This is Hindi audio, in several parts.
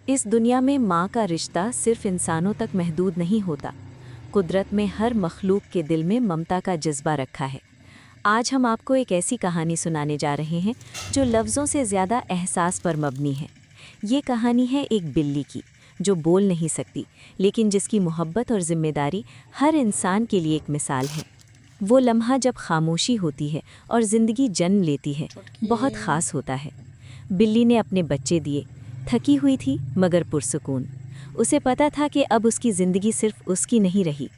इस दुनिया में माँ का रिश्ता सिर्फ इंसानों तक महदूद नहीं होता। कुदरत में हर मखलूक के दिल में ममता का जज्बा रखा है। आज हम आपको एक ऐसी कहानी सुनाने जा रहे हैं जो लफ्ज़ों से ज़्यादा एहसास पर मबनी है। ये कहानी है एक बिल्ली की, जो बोल नहीं सकती, लेकिन जिसकी मोहब्बत और ज़िम्मेदारी हर इंसान के लिए एक मिसाल है। वो लम्हा जब खामोशी होती है और ज़िंदगी जन्म लेती है, बहुत ख़ास होता है। बिल्ली ने अपने बच्चे दिए, थकी हुई थी मगर पुरसुकून। उसे पता था कि अब उसकी ज़िंदगी सिर्फ उसकी नहीं रही।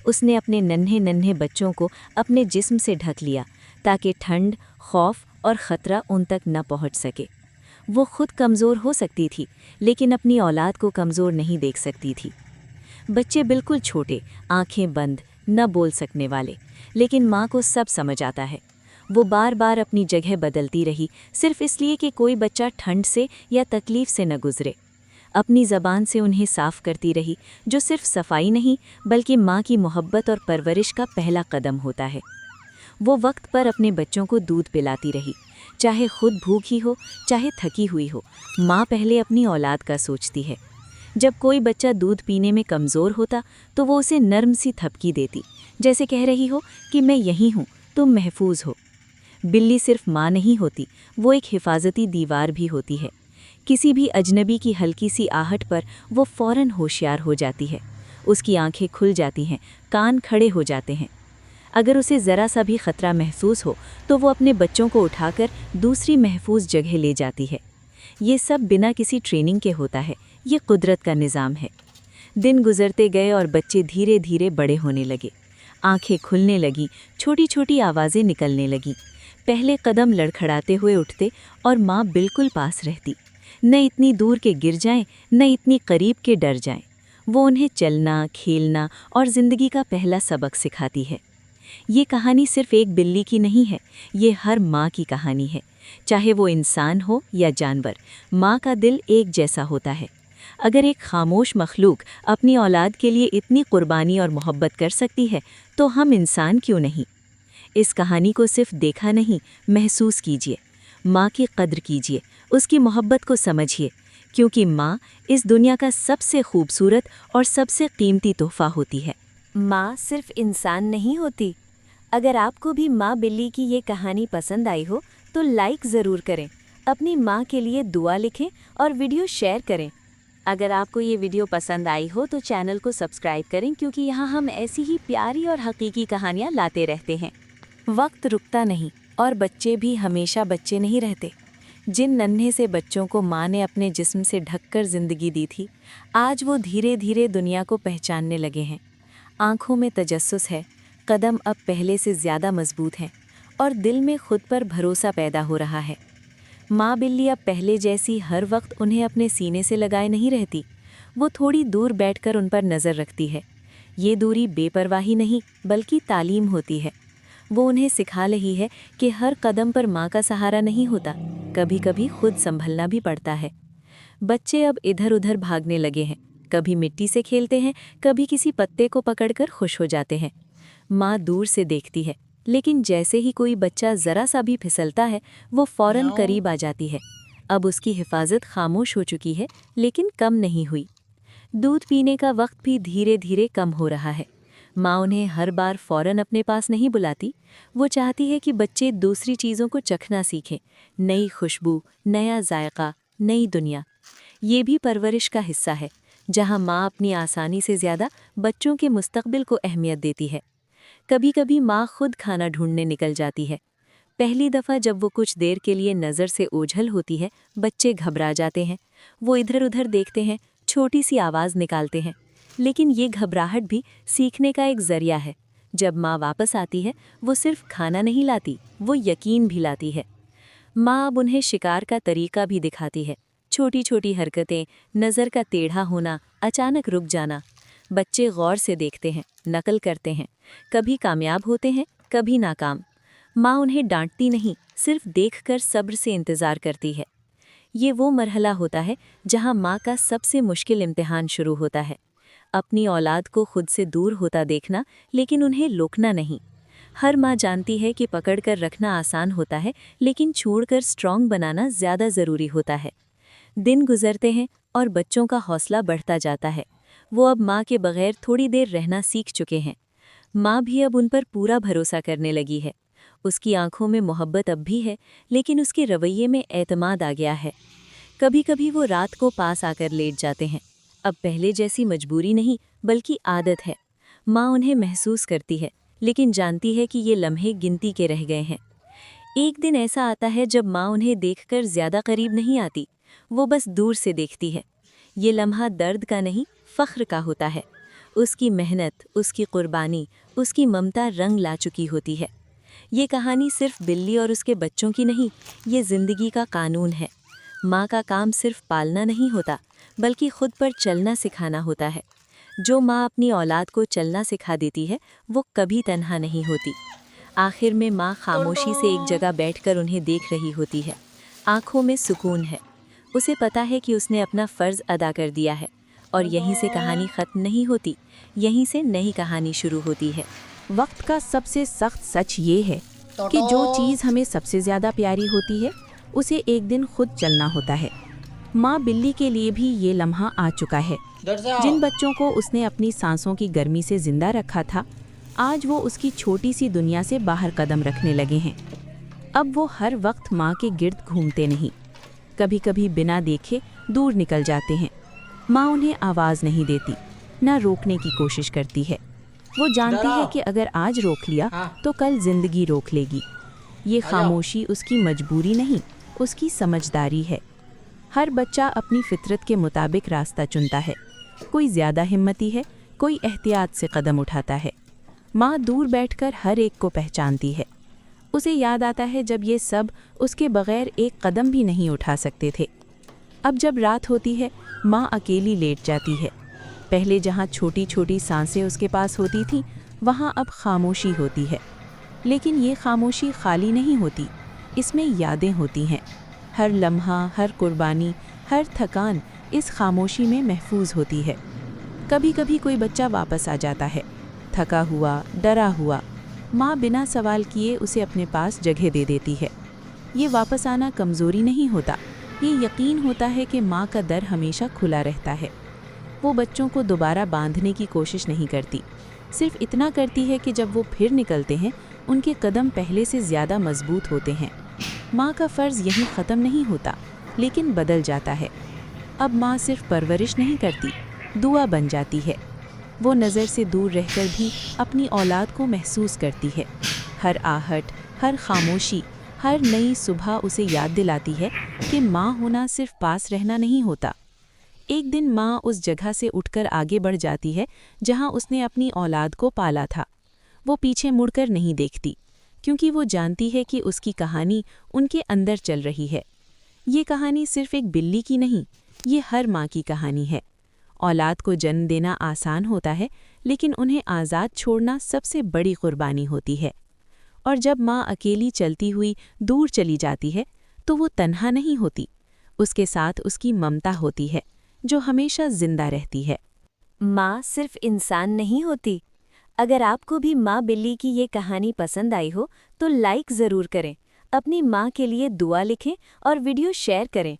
उसने अपने नन्हे नन्हे बच्चों को अपने जिस्म से ढक लिया ताकि ठंड, खौफ और ख़तरा उन तक न पहुंच सके। वो खुद कमज़ोर हो सकती थी, लेकिन अपनी औलाद को कमज़ोर नहीं देख सकती थी। बच्चे बिल्कुल छोटे, आंखें बंद, न बोल सकने वाले, लेकिन माँ को सब समझ आता है। वो बार बार अपनी जगह बदलती रही, सिर्फ इसलिए कि कोई बच्चा ठंड से या तकलीफ़ से न गुज़रे। अपनी ज़बान से उन्हें साफ़ करती रही, जो सिर्फ सफाई नहीं बल्कि माँ की मोहब्बत और परवरिश का पहला कदम होता है। वो वक्त पर अपने बच्चों को दूध पिलाती रही, चाहे खुद भूखी हो, चाहे थकी हुई हो। माँ पहले अपनी औलाद का सोचती है। जब कोई बच्चा दूध पीने में कमज़ोर होता तो वो उसे नर्म सी थपकी देती, जैसे कह रही हो कि मैं यहीं हूँ, तुम महफूज हो। बिल्ली सिर्फ माँ नहीं होती, वो एक हिफाजती दीवार भी होती है। किसी भी अजनबी की हल्की सी आहट पर वो फ़ौरन होशियार हो जाती है। उसकी आंखें खुल जाती हैं, कान खड़े हो जाते हैं। अगर उसे ज़रा सा भी ख़तरा महसूस हो तो वो अपने बच्चों को उठाकर दूसरी महफूज जगह ले जाती है। ये सब बिना किसी ट्रेनिंग के होता है, ये कुदरत का निज़ाम है। दिन गुजरते गए और बच्चे धीरे धीरे बड़े होने लगे। आंखें खुलने लगी, छोटी छोटी आवाज़ें निकलने लगीं। पहले कदम लड़खड़ाते हुए उठते और माँ बिल्कुल पास रहती। न इतनी दूर के गिर जाएं, न इतनी करीब के डर जाएं। वो उन्हें चलना, खेलना और ज़िंदगी का पहला सबक सिखाती है। ये कहानी सिर्फ एक बिल्ली की नहीं है, ये हर माँ की कहानी है। चाहे वो इंसान हो या जानवर, माँ का दिल एक जैसा होता है। अगर एक खामोश मखलूक अपनी औलाद के लिए इतनी कुर्बानी और मोहब्बत कर सकती है, तो हम इंसान क्यों नहीं। इस कहानी को सिर्फ देखा नहीं, महसूस कीजिए। माँ की कद्र कीजिए, उसकी मोहब्बत को समझिए, क्योंकि माँ इस दुनिया का सबसे खूबसूरत और सबसे कीमती तोहफ़ा होती है। माँ सिर्फ इंसान नहीं होती। अगर आपको भी माँ बिल्ली की ये कहानी पसंद आई हो तो लाइक ज़रूर करें, अपनी माँ के लिए दुआ लिखें और वीडियो शेयर करें। अगर आपको ये वीडियो पसंद आई हो तो चैनल को सब्सक्राइब करें, क्योंकि यहाँ हम ऐसी ही प्यारी और हकीकी कहानियाँ लाते रहते हैं। वक्त रुकता नहीं और बच्चे भी हमेशा बच्चे नहीं रहते। जिन नन्हे से बच्चों को माँ ने अपने जिस्म से ढककर ज़िंदगी दी थी, आज वो धीरे धीरे दुनिया को पहचानने लगे हैं। आँखों में तजस्सुस है, कदम अब पहले से ज़्यादा मजबूत हैं और दिल में खुद पर भरोसा पैदा हो रहा है। माँ बिल्ली अब पहले जैसी हर वक्त उन्हें अपने सीने से लगाए नहीं रहती। वो थोड़ी दूर बैठकर उन पर नज़र रखती है। ये दूरी बेपरवाही नहीं बल्कि तालीम होती है। वो उन्हें सिखा रही है कि हर कदम पर माँ का सहारा नहीं होता, कभी कभी खुद संभलना भी पड़ता है। बच्चे अब इधर उधर भागने लगे हैं, कभी मिट्टी से खेलते हैं, कभी किसी पत्ते को पकड़कर खुश हो जाते हैं। माँ दूर से देखती है, लेकिन जैसे ही कोई बच्चा ज़रा सा भी फिसलता है, वो फ़ौरन करीब आ जाती है। अब उसकी हिफाजत खामोश हो चुकी है, लेकिन कम नहीं हुई। दूध पीने का वक्त भी धीरे धीरे कम हो रहा है। माँ उन्हें हर बार फ़ौरन अपने पास नहीं बुलाती। वो चाहती है कि बच्चे दूसरी चीज़ों को चखना सीखें, नई खुशबू, नया जायका, नई दुनिया। ये भी परवरिश का हिस्सा है, जहाँ माँ अपनी आसानी से ज़्यादा बच्चों के मुस्तकबिल को अहमियत देती है। कभी कभी माँ खुद खाना ढूंढने निकल जाती है। पहली दफ़ा जब वो कुछ देर के लिए नज़र से ओझल होती है, बच्चे घबरा जाते हैं। वो इधर उधर देखते हैं, छोटी सी आवाज़ निकालते हैं, लेकिन ये घबराहट भी सीखने का एक ज़रिया है। जब माँ वापस आती है, वो सिर्फ खाना नहीं लाती, वो यकीन भी लाती है। माँ अब उन्हें शिकार का तरीका भी दिखाती है। छोटी छोटी हरकतें, नज़र का टेढ़ा होना, अचानक रुक जाना। बच्चे गौर से देखते हैं, नकल करते हैं, कभी कामयाब होते हैं, कभी नाकाम। माँ उन्हें डांटती नहीं, सिर्फ देखकर सब्र से इंतज़ार करती है। ये वो मरहला होता है जहाँ माँ का सबसे मुश्किल इम्तिहान शुरू होता है। अपनी औलाद को खुद से दूर होता देखना, लेकिन उन्हें रोकना नहीं। हर माँ जानती है कि पकड़कर रखना आसान होता है, लेकिन छोड़कर स्ट्रॉन्ग बनाना ज़्यादा ज़रूरी होता है। दिन गुजरते हैं, और बच्चों का हौसला बढ़ता जाता है। वो अब माँ के बगैर थोड़ी देर रहना सीख चुके हैं। माँ भी अब उन पर पूरा भरोसा करने लगी है। उसकी आंखों में मोहब्बत अब भी है, लेकिन उसके रवैये में एतमाद आ गया है। कभी कभी वो रात को पास आकर लेट जाते हैं। अब पहले जैसी मजबूरी नहीं, बल्कि आदत है। माँ उन्हें महसूस करती है, लेकिन जानती है कि ये लम्हे गिनती के रह गए हैं। एक दिन ऐसा आता है जब माँ उन्हें देखकर ज़्यादा करीब नहीं आती, वो बस दूर से देखती है। ये लम्हा दर्द का नहीं, फ़ख्र का होता है। उसकी मेहनत, उसकी कुर्बानी, उसकी ममता रंग ला चुकी होती है। ये कहानी सिर्फ बिल्ली और उसके बच्चों की नहीं, ये ज़िंदगी का कानून है। माँ का काम सिर्फ पालना नहीं होता, बल्कि खुद पर चलना सिखाना होता है। जो माँ अपनी औलाद को चलना सिखा देती है, वो कभी तन्हा नहीं होती। आखिर में माँ खामोशी से एक जगह बैठकर उन्हें देख रही होती है। आंखों में सुकून है। उसे पता है कि उसने अपना फ़र्ज़ अदा कर दिया है। और यहीं से कहानी ख़त्म नहीं होती, यहीं से नई कहानी शुरू होती है। वक्त का सबसे सख्त सच ये है कि जो चीज़ हमें सबसे ज़्यादा प्यारी होती है, उसे एक दिन खुद चलना होता है। माँ बिल्ली के लिए भी ये लम्हा आ चुका है। जिन बच्चों को उसने अपनी सांसों की गर्मी से जिंदा रखा था, आज वो उसकी छोटी सी दुनिया से बाहर कदम रखने लगे हैं। अब वो हर वक्त माँ के गिर्द घूमते नहीं, कभी कभी बिना देखे दूर निकल जाते हैं। माँ उन्हें आवाज़ नहीं देती, ना रोकने की कोशिश करती है। वो जानती है कि अगर आज रोक लिया तो कल जिंदगी रोक लेगी। ये खामोशी उसकी मजबूरी नहीं, उसकी समझदारी है। हर बच्चा अपनी फितरत के मुताबिक रास्ता चुनता है। कोई ज़्यादा हिम्मती है, कोई एहतियात से कदम उठाता है। माँ दूर बैठकर हर एक को पहचानती है। उसे याद आता है जब ये सब उसके बगैर एक कदम भी नहीं उठा सकते थे। अब जब रात होती है, माँ अकेली लेट जाती है। पहले जहाँ छोटी छोटी सांसें उसके पास होती थीं, वहाँ अब खामोशी होती है। लेकिन ये खामोशी खाली नहीं होती, इसमें यादें होती हैं। हर लम्हा, हर कुर्बानी, हर थकान इस खामोशी में महफूज होती है। कभी कभी कोई बच्चा वापस आ जाता है, थका हुआ, डरा हुआ। माँ बिना सवाल किए उसे अपने पास जगह दे देती है। ये वापस आना कमज़ोरी नहीं होता, ये यकीन होता है कि माँ का दर हमेशा खुला रहता है। वो बच्चों को दोबारा बांधने की कोशिश नहीं करती, सिर्फ इतना करती है कि जब वो फिर निकलते हैं, उनके कदम पहले से ज़्यादा मजबूत होते हैं। माँ का फ़र्ज़ यहीं ख़त्म नहीं होता, लेकिन बदल जाता है। अब माँ सिर्फ परवरिश नहीं करती, दुआ बन जाती है। वो नज़र से दूर रहकर भी अपनी औलाद को महसूस करती है। हर आहट, हर खामोशी, हर नई सुबह उसे याद दिलाती है कि माँ होना सिर्फ पास रहना नहीं होता। एक दिन माँ उस जगह से उठकर आगे बढ़ जाती है जहाँ उसने अपनी औलाद को पाला था। वो पीछे मुड़कर नहीं देखती, क्योंकि वो जानती है कि उसकी कहानी उनके अंदर चल रही है। ये कहानी सिर्फ एक बिल्ली की नहीं, ये हर माँ की कहानी है। औलाद को जन्म देना आसान होता है, लेकिन उन्हें आज़ाद छोड़ना सबसे बड़ी कुर्बानी होती है। और जब माँ अकेली चलती हुई दूर चली जाती है, तो वो तन्हा नहीं होती, उसके साथ उसकी ममता होती है, जो हमेशा जिंदा रहती है। माँ सिर्फ इंसान नहीं होती। अगर आपको भी माँ बिल्ली की ये कहानी पसंद आई हो तो लाइक ज़रूर करें, अपनी माँ के लिए दुआ लिखें और वीडियो शेयर करें।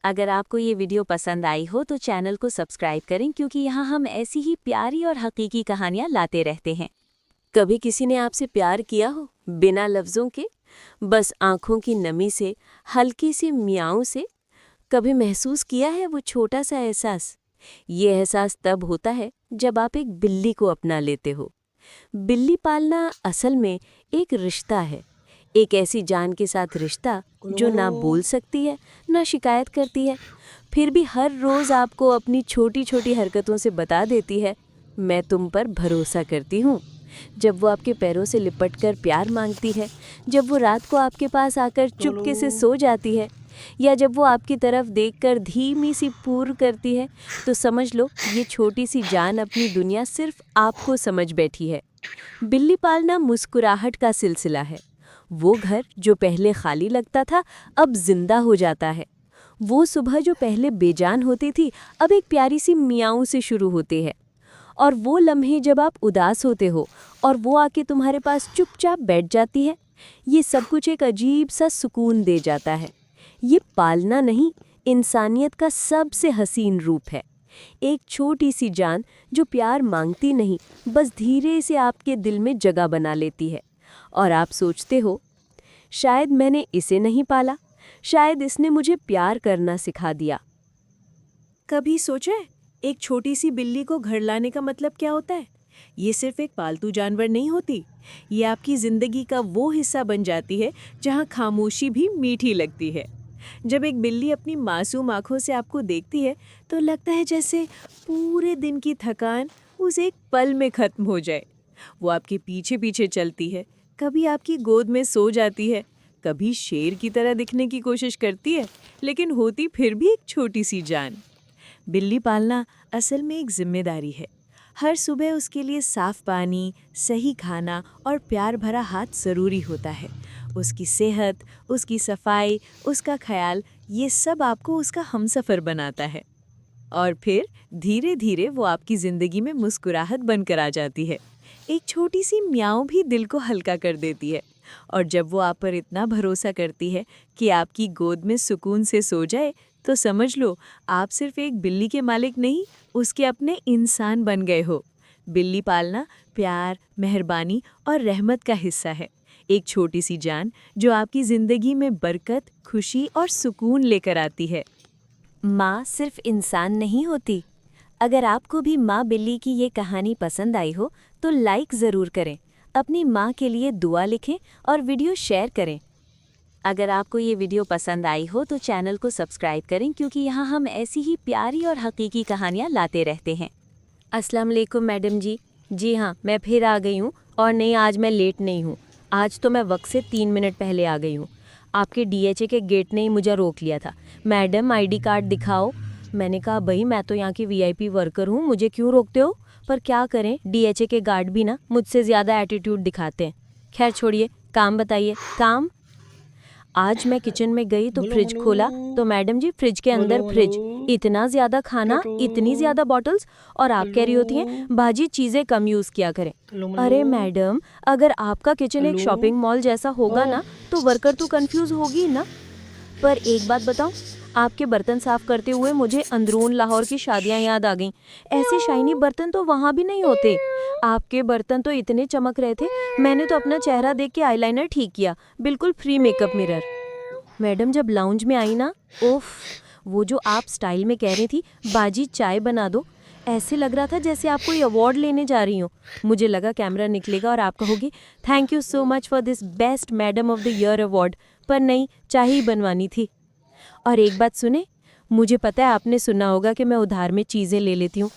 अगर आपको ये वीडियो पसंद आई हो तो चैनल को सब्सक्राइब करें, क्योंकि यहाँ हम ऐसी ही प्यारी और हकीकी कहानियाँ लाते रहते हैं। कभी किसी ने आपसे प्यार किया हो बिना लफ्ज़ों के, बस आँखों की नमी से, हल्की सी मियाओं से? कभी महसूस किया है वो छोटा सा एहसास? ये एहसास तब होता है जब आप एक बिल्ली को अपना लेते हो। बिल्ली पालना असल में एक रिश्ता है, एक ऐसी जान के साथ रिश्ता जो ना बोल सकती है, ना शिकायत करती है, फिर भी हर रोज़ आपको अपनी छोटी छोटी हरकतों से बता देती है, मैं तुम पर भरोसा करती हूँ। जब वो आपके पैरों से लिपटकर प्यार मांगती है, जब वो रात को आपके पास आकर चुपके से सो जाती है, या जब वो आपकी तरफ देखकर धीमी सी पूर करती है, तो समझ लो ये छोटी सी जान अपनी दुनिया सिर्फ आपको समझ बैठी है। बिल्ली पालना मुस्कुराहट का सिलसिला है। वो घर जो पहले खाली लगता था, अब जिंदा हो जाता है। वो सुबह जो पहले बेजान होती थी, अब एक प्यारी सी मियाऊं से शुरू होती है। और वो लम्हे जब आप उदास होते हो और वो आके तुम्हारे पास चुपचाप बैठ जाती है, ये सब कुछ एक अजीब सा सुकून दे जाता है। ये पालना नहीं, इंसानियत का सबसे हसीन रूप है। एक छोटी सी जान जो प्यार मांगती नहीं, बस धीरे से आपके दिल में जगह बना लेती है। और आप सोचते हो, शायद मैंने इसे नहीं पाला, शायद इसने मुझे प्यार करना सिखा दिया। कभी सोचा है एक छोटी सी बिल्ली को घर लाने का मतलब क्या होता है? ये सिर्फ एक पालतू जानवर नहीं होती, ये आपकी ज़िंदगी का वो हिस्सा बन जाती है जहाँ खामोशी भी मीठी लगती है। जब एक बिल्ली अपनी मासूम आँखों से आपको देखती है तो लगता है जैसे पूरे दिन की थकान उस एक पल में ख़त्म हो जाए। वो आपके पीछे पीछे चलती है, कभी आपकी गोद में सो जाती है, कभी शेर की तरह दिखने की कोशिश करती है, लेकिन होती फिर भी एक छोटी सी जान। बिल्ली पालना असल में एक जिम्मेदारी है। हर सुबह उसके लिए साफ पानी, सही खाना और प्यार भरा हाथ ज़रूरी होता है। उसकी सेहत, उसकी सफाई, उसका ख्याल, ये सब आपको उसका हमसफ़र बनाता है। और फिर धीरे धीरे वो आपकी ज़िंदगी में मुस्कुराहट बनकर आ जाती है। एक छोटी सी म्याऊं भी दिल को हल्का कर देती है। और जब वो आप पर इतना भरोसा करती है कि आपकी गोद में सुकून से सो जाए, तो समझ लो आप सिर्फ एक बिल्ली के मालिक नहीं, उसके अपने इंसान बन गए हो। बिल्ली पालना प्यार, मेहरबानी और रहमत का हिस्सा है। एक छोटी सी जान जो आपकी ज़िंदगी में बरकत, खुशी और सुकून लेकर आती है। माँ सिर्फ इंसान नहीं होती। अगर आपको भी माँ बिल्ली की ये कहानी पसंद आई हो तो लाइक ज़रूर करें, अपनी माँ के लिए दुआ लिखें और वीडियो शेयर करें। अगर आपको ये वीडियो पसंद आई हो तो चैनल को सब्सक्राइब करें, क्योंकि यहाँ हम ऐसी ही प्यारी और हकीकी कहानियाँ लाते रहते हैं। अस्सलाम वालेकुम मैडम जी। जी हाँ, मैं फिर आ गई हूँ। और नहीं, आज मैं लेट नहीं हूँ। आज तो मैं वक्त से 3 मिनट पहले आ गई हूँ। आपके डीएचए के गेट ने ही मुझे रोक लिया था। मैडम आईडी कार्ड दिखाओ। मैंने कहा भाई मैं तो यहाँ की वीआईपी वर्कर हूँ, मुझे क्यों रोकते हो? पर क्या करें, डीएचए के गार्ड भी ना मुझसे ज़्यादा एटीट्यूड दिखाते हैं। खैर छोड़िए, काम बताइए। काम, आज मैं किचन में गई तो फ्रिज खोला तो मैडम जी फ्रिज के अंदर फ्रिज, इतना ज़्यादा खाना, इतनी ज़्यादा बॉटल्स, और आप कह रही होती हैं भाजी चीज़ें कम यूज़ किया करें। अरे मैडम, अगर आपका किचन एक शॉपिंग मॉल जैसा होगा ना तो वर्कर तो कंफ्यूज होगी ना। पर एक बात बताऊं, आपके बर्तन साफ करते हुए मुझे अंदरून लाहौर की शादियां याद आ गईं। ऐसे शाइनी बर्तन तो वहाँ भी नहीं होते। आपके बर्तन तो इतने चमक रहे थे, मैंने तो अपना चेहरा देख के आईलाइनर ठीक किया, बिल्कुल फ्री मेकअप मिरर। मैडम जब लाउंज में आई ना, ओफ, वो जो आप स्टाइल में कह रही थी बाजी चाय बना दो, ऐसे लग रहा था जैसे आप कोई अवार्ड लेने जा रही हो। मुझे लगा कैमरा निकलेगा और आप कहोगी thank you so much for this best madam of the year award, पर नहीं, चाय ही बनवानी थी। और एक बात सुने, मुझे पता है आपने सुना होगा कि मैं उधार में चीज़ें ले लेती हूँ,